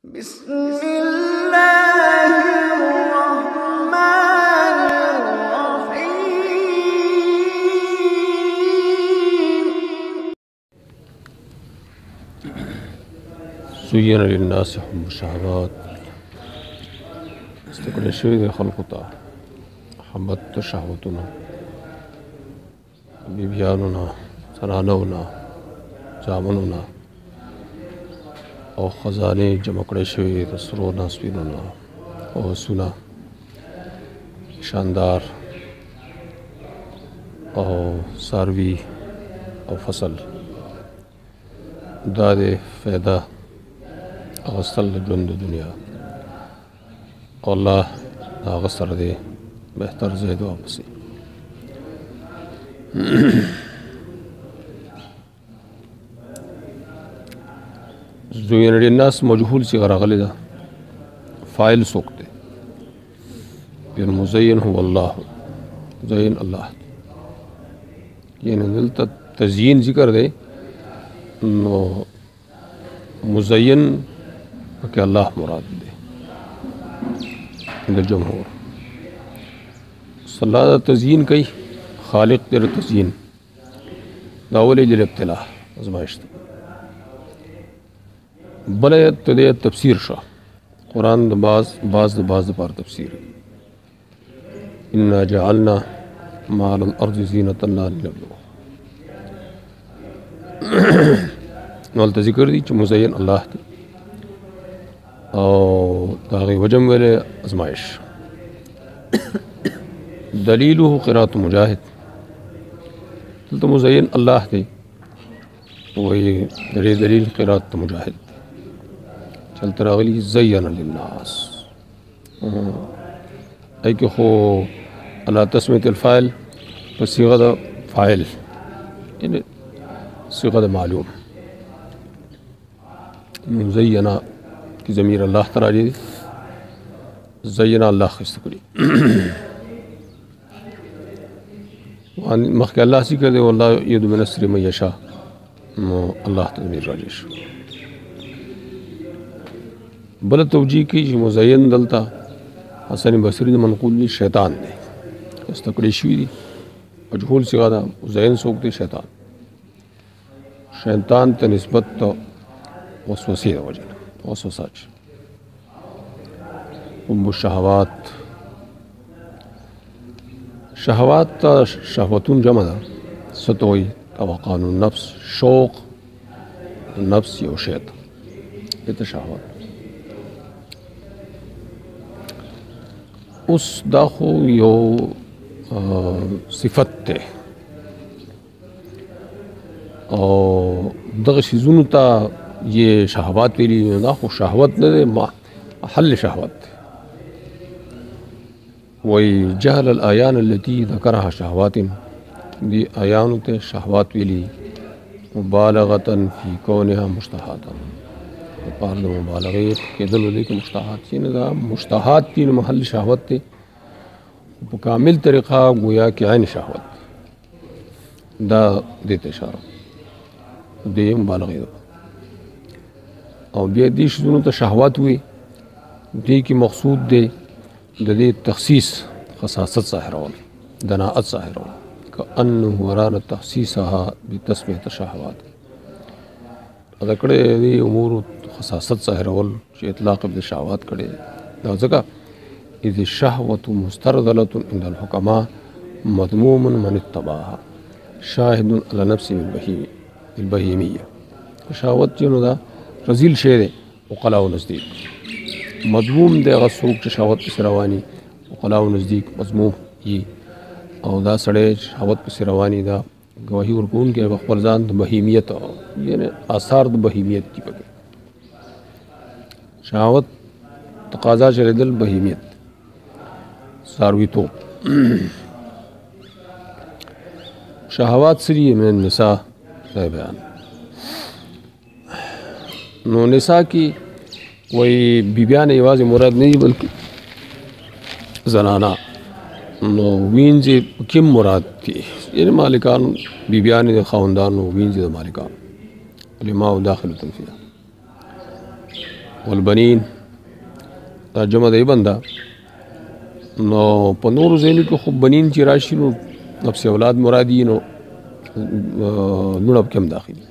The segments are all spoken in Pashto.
بسم الله الرحمن الرحيم. زين للناس حب الشهوات استقل شوی د خلقو ته محبت د شهوتونه بیبیانونه زنانونه زامنونه او خزانې جمع کړی شوي د سرو ناسپینونه او سونه شاندار او څاروي او فصل دا د فایده اغسطل د ژوند د دنیا او الله د هغه سره دی بهتر ځای د واپسي زوین للناس مجهول صيغه راغلې ده فاعل څوک دی المزين هو الله زين الله یعنی دلته تزیین ذکر دی نو مزین پکې الله مراد دی د جمهور صلاح تزیین کوي خالق در تزیین دا ولې د ابتلاء ازمایشت بلې ته تفسیر شو قرآن د باز پر تفسیر انا جعلنا ما على الارض زینة لنبلوهم نو الته ذکر دي چې مزین الله دی او دا غي وجم ویلې ازمایش دلیله قرات مجاهد دلته مزین الله دی وی درې دلیل قرات مجاهد چلته راغلی زین للناس ای که خو على تسميه الفاعل بصيغه د فاعل یعنی صيغه د معلوم زینا کی ضمیر الله تعالی زینا الله خست کړي مخکې الله ذکر دی والله يد من السر من يشاء نو الله تعالی راځي بل توجیه کی چې مزین دلته حسن بصری منقول دی شیطان دی استقلی شوی دی مجهول صيغه ده مزین څوک دی شیطان ته نسبت ته وسوسه د وجه وسوسه ام الشهوات شهوات شهوتون جمع ده ستوي توقان النفس شوق النفس یو شیط ته شهوات اوس دا خو یو صفت ده او دغه شیزونو ته یہ شهوات ویلی دا خو شهوت نه ده محل شهوت وی جهل الآیان التي ذکرها شهوات دی آیانو ته شهوات ویلی مبالغتا فی کونها مشتهاتا پار د مبالغه کېدلو دي کې مشتهات یعنی دا مشتهات دی محل شهوت دی په کامل طریقه گویا کې عین شهوت دا دې اشاره دی مبالغه او بیا دې شنو ته شهوات وي دې کې مقصود دی د دې تخصیص خصاصت ظاهرول دناءت ظاهرول كأنه ورانه تخصیصها بتسميه الشهوات دا کړه دې امور خصاصت ظاهرول چې اطلاق د شهوات کړي دا ځکه اذ الشهوه مسترذله عند الحكماء مذموم من اتبعها شاهد على نفسه البهيميه شهوت جنو دا رذیل شی دی وقلاو نزدیک مذموم دی هغه څوک چې شهوت پسې رواني وقلاو نزدیک مذموم یي او دا سړی شهوت پسې رواني دا گواهی ورکون کې خپل ځان د بهیمیت یعنی آثار د بهیمیت دی پکې شهوت تقاضا چلیدل بهیمیت ساروی تو شهوات سری من النساء بیان نو نساء کی وی بیبیان یوازې مراد نه دي بلکې زنانا نو وینځي کوم مراد دي یعنی مالکان بیبیان د خاوندانو وینځي د مالکان لما داخل فيها والبنین دا جمع دی بنده نو په نورو ځایونو کې خو بنین چې راشي نو نفس اولاد مرادي نو لوڼه پکې هم داخلي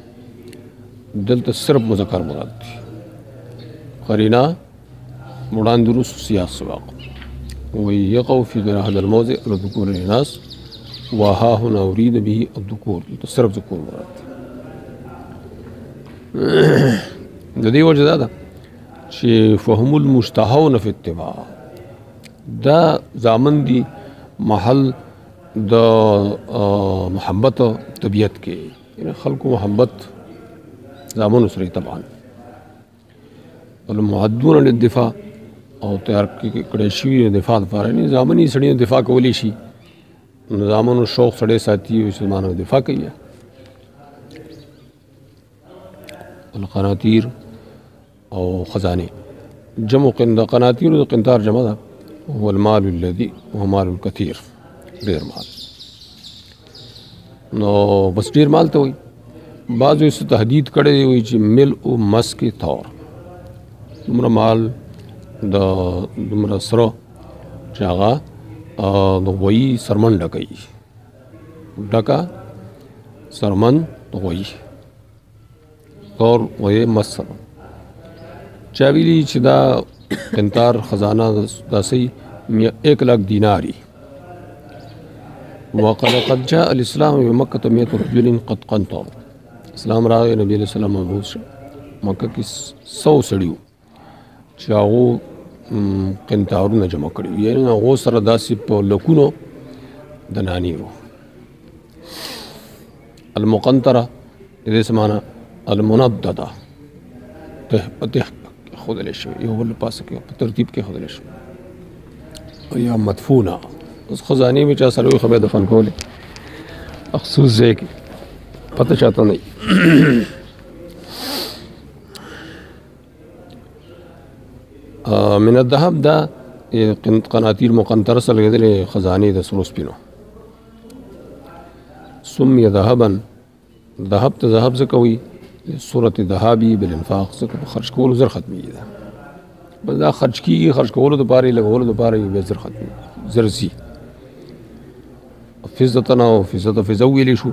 دلته صرف مذکر مراد دی قرینه وړاندې وروسته سیاق سباق ويقع في غير هذا الموضع الذكور للناس وها هنا أريد به الذكور صرف ذكور مراد د دې وجه ده چې فهم المشتهون في اتباع دا زامن دي محل د محبت طبیعت کې یعنی خلق محبت زامن سره طبعا المعدون للدفاع او تیار کړی شوي دفاع لپاره نه زامن یې سړي دفاع کولی شي نظامونو شوق سړی ساتي او مسلمانانو دفاع کوي القناطیر او خزانه جمع قناطیر او قنطار جمع ده هو المال الذي هو مال الكثير ډیر مال نو بس ډیر مال ته وي بعضو یې تهدید کړی وي چې مل او مسک طور دومره مال د دومره سره چې هغه د غویي سرمن ډکوي ډکه سرمن د غویي طور غویي مس چا ویلي چې دا قنطار خزانه داسې 1,00,000 دیناری وقد جاء الاسلام بمكة 100 رجل قد قنطر اسلام راغی نبی علیہ السلام مبعوث شو مکه کې 100 سړیو چې هغه قنطارونه جمع کړي یعنی هغه سره داسې په لکونو د نانیرو المقنطره دې سمانه المنضده ته خودل شي یو بل پاسه کې په ترتیب کې خودل شي یا مدفونه اوس خزانه می چا سره خو به دفن کوله مخصوص ځای کې پته چاته نه من الذهب دا قناطیر مقنطره سره لګیدل خزانه د سروس پینو سمي ذهبا ذهب ته ذهب زکوي صورت ذهبي بالانفاق څخه خرج کول زر ختمي ده بس دا خرج کیږي خرج کولو د پاره لګولو د پاره به زر ختمي زرسي فزتنا او فزه ویلی شو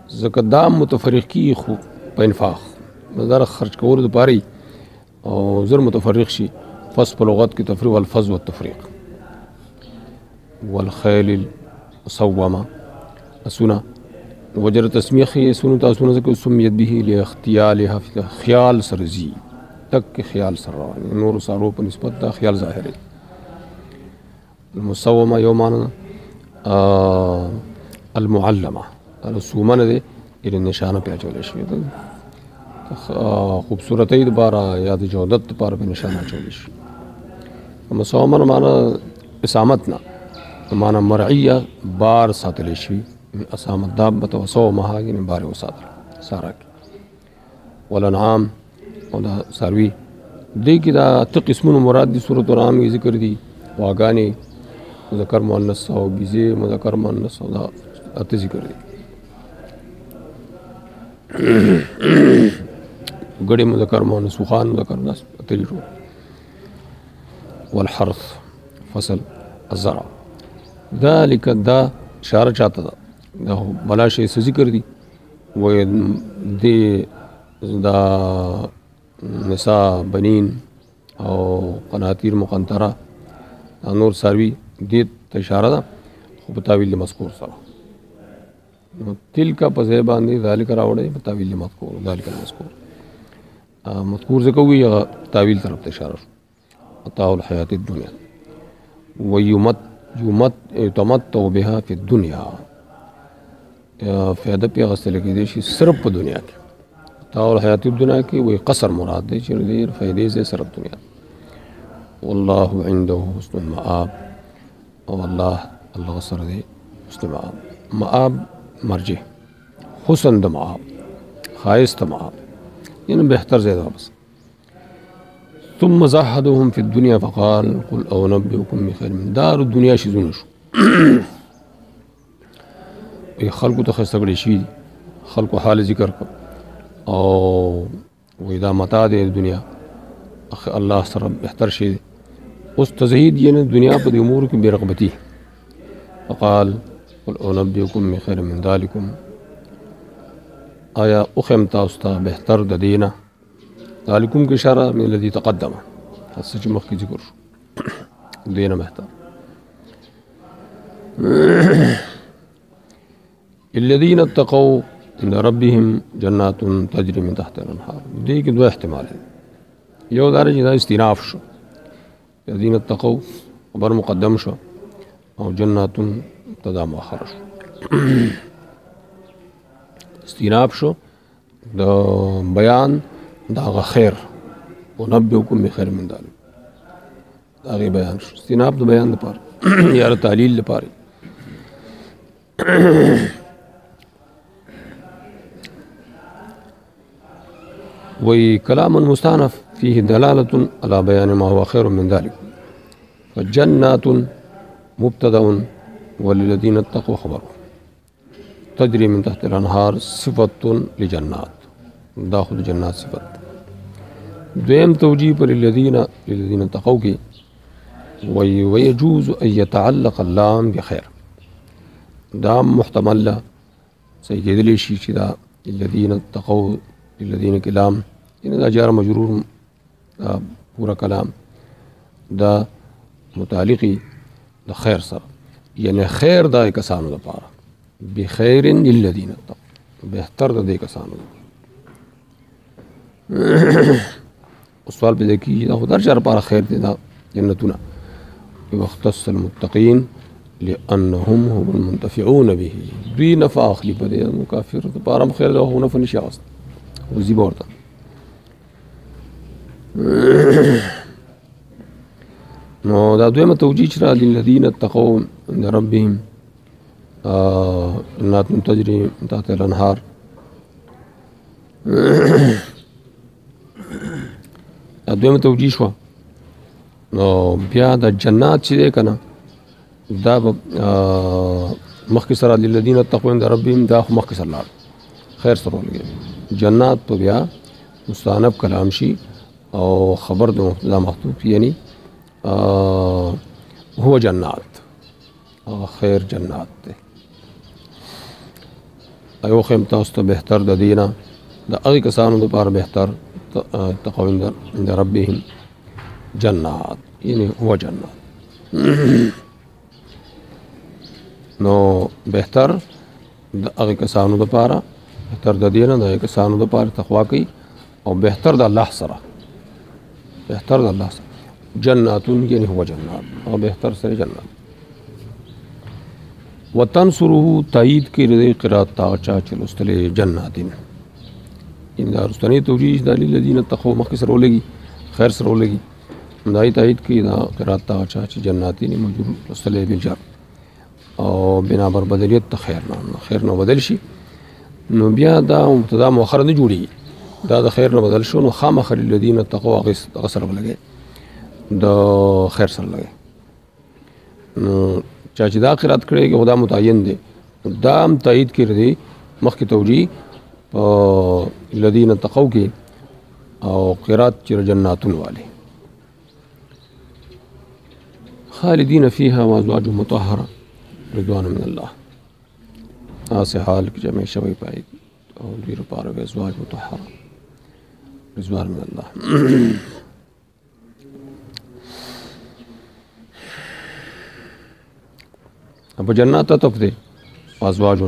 زکه دا متفرق کی خو په انفاق مدار خرج کولو د پاره او زر متفرق شي فص په لغت کې تفریق والفز والتفریق والخيل المصومه اسونه وجر تسمیخ سنو تاسو ذکر سمیت به لاختیالها خیال سرزی تک خیال سر روان نور سارو په نسبت دا خیال ظاهري المصومه یومان المعلمه رسومنه دي الى نشانه پیچول شي خوبصورتۍ لپاره یا د جودت لپاره په نشانه چول شي مصومه معنا اسامتنا معنا مرعيه بار ساتل شي اسامت دابه وصومها یعنی بار وساتل سارک والانعام او دا ساروی دې کې دا ته قسمونه مراد دي سورۃ الانعام کې ذکر دي واغانی مذکر مؤنث او بیزه مذکر مؤنث او دا اته ذکر دي ګړې مذکر مؤنث خوان مذکر ناس اته دي والحرث فصل الزرع ذلك دا اشاره چاته ده دا بلا شی ذکر دي و دې دا نساء بنین او قناطیر مقنطره نور ساروی دې ته اشاره ده خو په تعویل مذکور سره نو تلک په ځای باندې ذالک راوړی په تعویل مذکور ذالک المذکور مذکور ځکه وی تعویل طرف ته اشاره متاع الحیات الدنیا ويتمتع بها في الدنيا فائدہ پی غسل کېدای شي صرف په دنیا کې متاع الحیات الدنیا کې وی قصر مراد دی چې ډېر فائدې زې صرف دنیا والله عنده حسن المآب او الله سره دی حسن المآب مآب مرجع حسن د مآب خایست مآب یعنی بهتر ځای ده بس ثم زهدهم في الدنيا فقال قل أنبئكم بخير من دار الدنيا شي شو خلقو ته خسته کړی شي خلقو حال ذکر او وېدا متاع د دنیا الله سره بهتر شي اوس تزهید یعنی دنیا په امور کې بیرغبتی فقال قل انبئکم بخیر من ذلکم آیا اخم تاسو ته بهتر د دینه ذالکم کی اشاره من الذي تقدم هڅه چې مخکې ذکر شو دینه بهتر الذين اتقوا عند ربهم جنات تجري من تحت الانهار دې کې دوه احتمال دي یو دا چې دا استیناف شو الذين اتقوا خبر مقدم شو او جنات ابتدا مؤخر شو استیناف شو د بیان دا خیر ونبئکم بخیر من ذلک دا غي بیان شو استیناف د بیان لپاره یا تعلیل لپاره وی کلام مستانف فيه دلالة على بيان ما هو خير من ذلك فجنات مبتدأ وللذين اتقوا خبر تجري من تحت الانهار صفة لجنات داخل جنات صفت دویم توجیه پر الذين اتقوا کی ويجوز ان يتعلق اللام بخير دا محتمل له سيجدلی شي چې دا الذين اتقوا الذين كلام ان دا جار مجرور دا پورا کلام دا متعلقی د خیر سره یعنی خیر دا کسانو لپاره بخیر للذین اتقوا بهتر د دې کسانو سوال به کی دا خدای چر لپاره خیر دی دا جنتونه واختص المتقین لانهم هم المنتفعون به دوی نفع اخلی په دې کافر لپاره خیر دا هو نفع نشي واست وزي بورتا نو دا دویمه توجیه چې را للذین اتقوا عند ربهم جنات تجري من تحت الانهار دا دویمه توجیه شو نو بیا د جنات چې دی کنه دا مخکې سره للذین اتقوا عند ربهم دا مخکې سره لاړ خیر سره ولګي جنات په بیا مستانب کلام شي او خبر د مبتدا محذوف یعنی هو جنات خیر جنات ده ایو خیم تاسو ته بهتر د دینه د هغه کسانو لپاره بهتر تقوا عند ربهم جنات یعنی هو جنات نو بهتر د هغه کسانو لپاره بهتر د دینه د هغه کسانو لپاره تقوا کوي او بهتر د الله سره بهتر د الله سره جنات یعنی هو جنات او بهتر سره جنات وتنصره تایید کې د قرات تا چا چلوستلې جناتین ان دا رستنی توجیه د الذین اتقوا مخکې سره ولګي خیر سره ولګي دای تایید کې دا قرات تا چا جناتین موجود لوستلې بالجر او بنا بر بدلیت ته خیر نو بدل شي نو بیا دا مبتدا مؤخر نه جوړي دا د خیر نه بدل شو نو خامخ الذین اتقوا غسر ولګي د خیر سره لګي نو چا چې دا قرات کړي کې خدا متعین دي دا هم تایید کړی دی مخکې توجیه الذین اتقوا کې او قرات چې جناتون والے خالدین فیها وازواج مطهره رضوان من الله آسه حال کې جمع شوی پای او دې لپاره ازواج مطهره رضوان من الله ابو جنات تف دے ازواج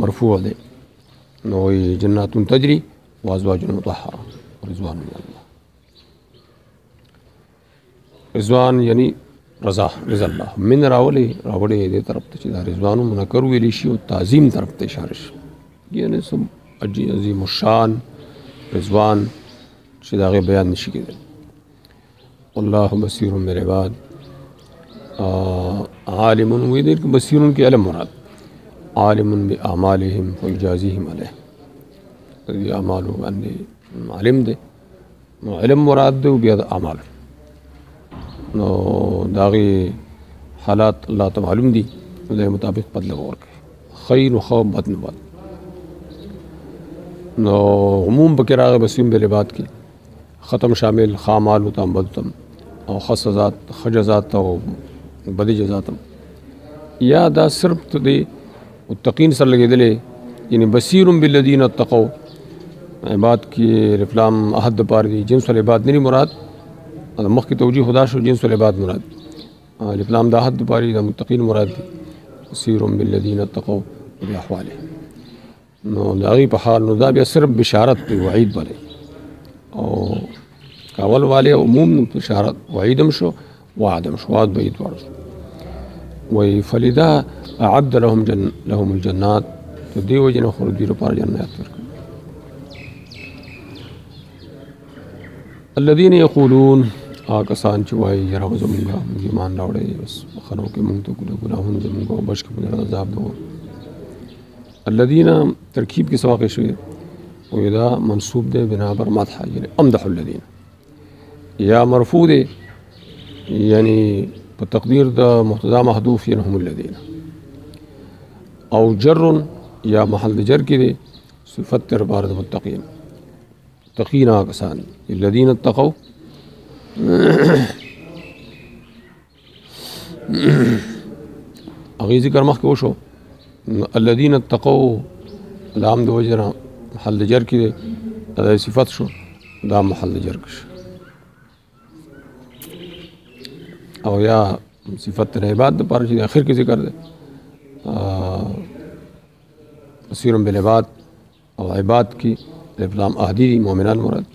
مرفوع دے نو جنات تجری وازواج مطهره رضوان من الله رضوان یعنی رضا الله من راولې دې طرف ته چې دا رضوان منکر ویلی شي او تعظیم طرف ته اشاره شي یعنی سم عظیم الشان رضوان چې دا غي بیان نشي کېدل الله بصیر بالعباد عالم ویدر بصیرون کې علم مراد عالم باعمالهم ويجازيهم عليه دې اعمال باندې عالم دې نو علم مراد دې بیا اعمال نو داغي حالات الله تعالی معلوم دي دې مطابق بدل ورکړي خیر او خوب بد نه بد نو عموم بکراغه بسیم بل بات کې ختم شامل خامال تم بدتم او خص ذات خجزات او بدی جزاتم یا دا صرف دې متقین سره لګېدلې یعنی بصیر بالذین اتقوا عباد کې رفلام احد پار دي جنس العباد نه مراد مخکې توجیه خدا شو جنس العباد مراد رفلام د احد پار دي متقین مراد دي بصیر بالذین اتقوا باحوالهم نو داغي په حال نو دا بیا صرف بشارت دی وعید بلې او کاول والے عموم بشارت وعیدم شو وعدم شو وعد بعید ورس وی فلدا اعد لهم الجنات تو دیو جن خرج دی پر جنات ورک الذين يقولون آکسان چې وایي یرا زمونږه ایمان راوړی بس خنو کې مونږ ته ګناهونه زمونږه بچ کې عذاب دو الذين ترکیب کې سواقع شوی او دا منصوب ده بنا بر مدح یعنی امدح الذين یا مرفوع ده یعنی په تقدیر د مبتدا محذوف یعنی هم الذين او جر یا محل جر کې ده صفت تر بار د متقین تقین آکسان الذين اتقوا اغه ذکر مخکې وشو الذين اتقوا لام د وجرا محل جر کې دا صفت شو دا محل جر کې او یا صفت عبادت پر چې اخر کې ذکر ده بصیر بالعباد او عباد کې افلام اهدی مؤمنان مراد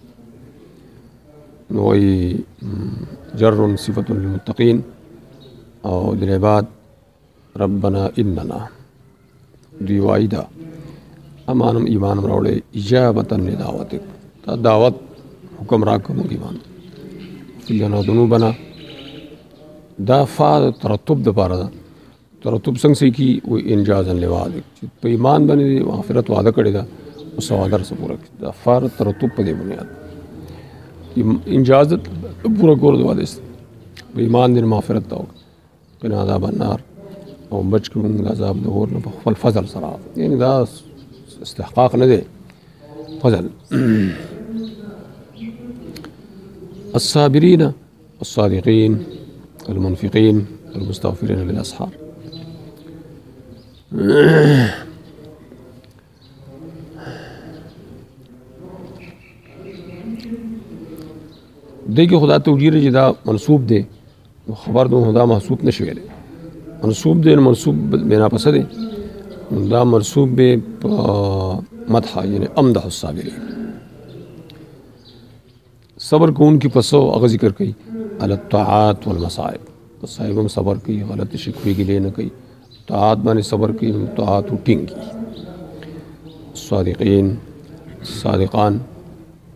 نوئی جر صفت للمتقین او للعباد ربنا اننا دی وایدا امانم ایمان راوړې اجابتا لدعوتک تا دعوت حکم راکوم ایمان فینا ذنوبنا دا فا ترتب د پاره ترتب څنګه کی او انجازا لوعدک په ایمان باندې مغفرت وعده کړی دا او سوادر سره پورا دا فار ترتب په دې بنیاد انجازت پورا کول د وعده په ایمان دې مغفرت تاو کنا عذاب النار او بچ کوم عذاب د اور نه په خپل فضل سره یعنی دا استحقاق نه دی فضل الصابرين الصادقين المنفقين المستغفرين بالاسحار دیکھیں خدا توجیر جدا منصوب دے خبر دو خدا محسوب نشوی لے منصوب دے منصوب بنا پسد دا منصوب بے مدح یعنی امدح الصابرین صبر کو ان کی پسو اغا ذکر کئی علی الطاعات والمصائب صاحبم صبر کی غلط شکوی کی لے نہ کئی طاعات بانے صبر کی طاعات اٹھیں کی صادقین صادقان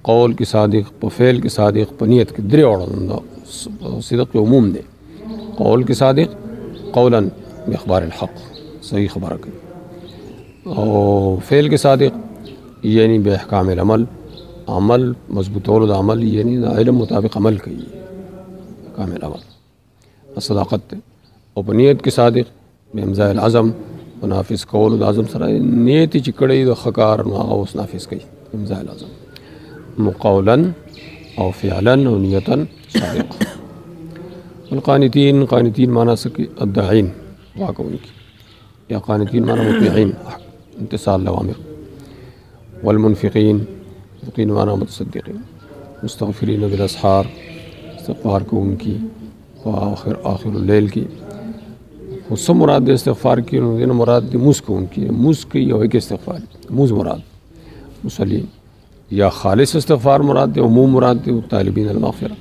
قول کی صادق په فعل کی صادق په نیت کې درې وړاندې صدق عموم دی قول کی صادق قولا باخبار الحق صحیح خبره کوي او فعل کی صادق یعنی به احکام العمل عمل مضبوطول د عمل یعنی د علم مطابق عمل کوي احکام العمل صداقت او په نیت کې صادق به امضاء العزم منافذ کول د عزم سره نیت چې کړي د خکار نو هغه اوس نافذ کوي امضاء العزم مقولا او فعلا او نیتا صادق القانتین قانتین معنی سکی الداعین واقعون کی یا قانتین معنی مطیعین امتثال لوامر والمنفقین مقین معنی متصدقین مستغفرین بالاسحار استغفار کو ان کی آخر اللیل کی خود سب مراد استغفار کی مراد دی موس کو ان کی موس کی یا ایک استغفار موس مراد مسلیم یا خالص استغفار مراد دے عموم مراد دے طالبین المغفرہ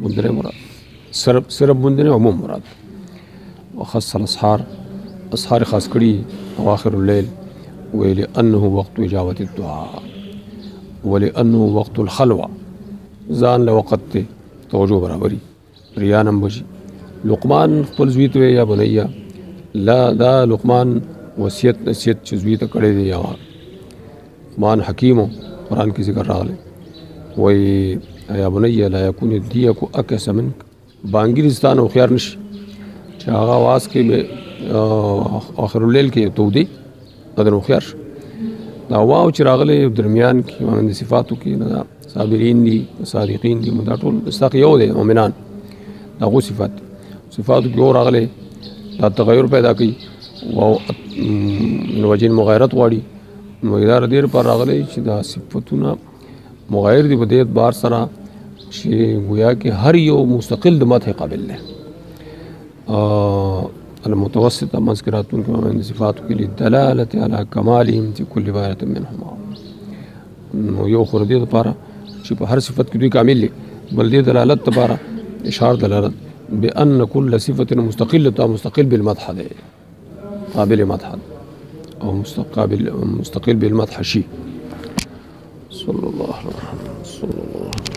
بندنے مراد صرف بندنے عموم مراد وخص الاسحار اسحار خاص کڑی اواخر اللیل ولأنه وقت اجابت الدعاء ولأنه وقت الخلوة زان لوقت تے توجہ برابری ریانم بجی لقمان خپل زوی ته یا بنیا لا دا لقمان وصیت نصیحت چې زوی ته کړی دی یا لقمان حکیمو قرآن کی ذکر راغلے وی یا بنی لا یکون دیکو اکس منک بانگیرستان او خیار نشی چې هغه आवाज کې آخر اللیل کې تو دی قدر خيار دا واو چې راغلي درمیان کې مانند صفاتو کې نه صابرین دي صادقین دي دا ټول استاق یو دی مؤمنان دا غو صفات کې اور اغله دا تغیر پیدا کوي او من وجه مغایرت غواړي نو اداره دیر پر راغلی چې دا صفاتونه مغایر دي په دې اعتبار سره چې گویا کې هر یو مستقل د مدح قابل دی المتوسطه مذکراتون کې موږ صفات کې دلالت علی کمالهم فی کل واحد منهما نو یو خور دې لپاره چې په هر صفت کې دوی کامل دي بل دې دلالت لپاره اشاره دلالت بان كل صفه مستقل بالمدح ده قابل مدح او مستقل بالمدح شيء صلى الله عليه وسلم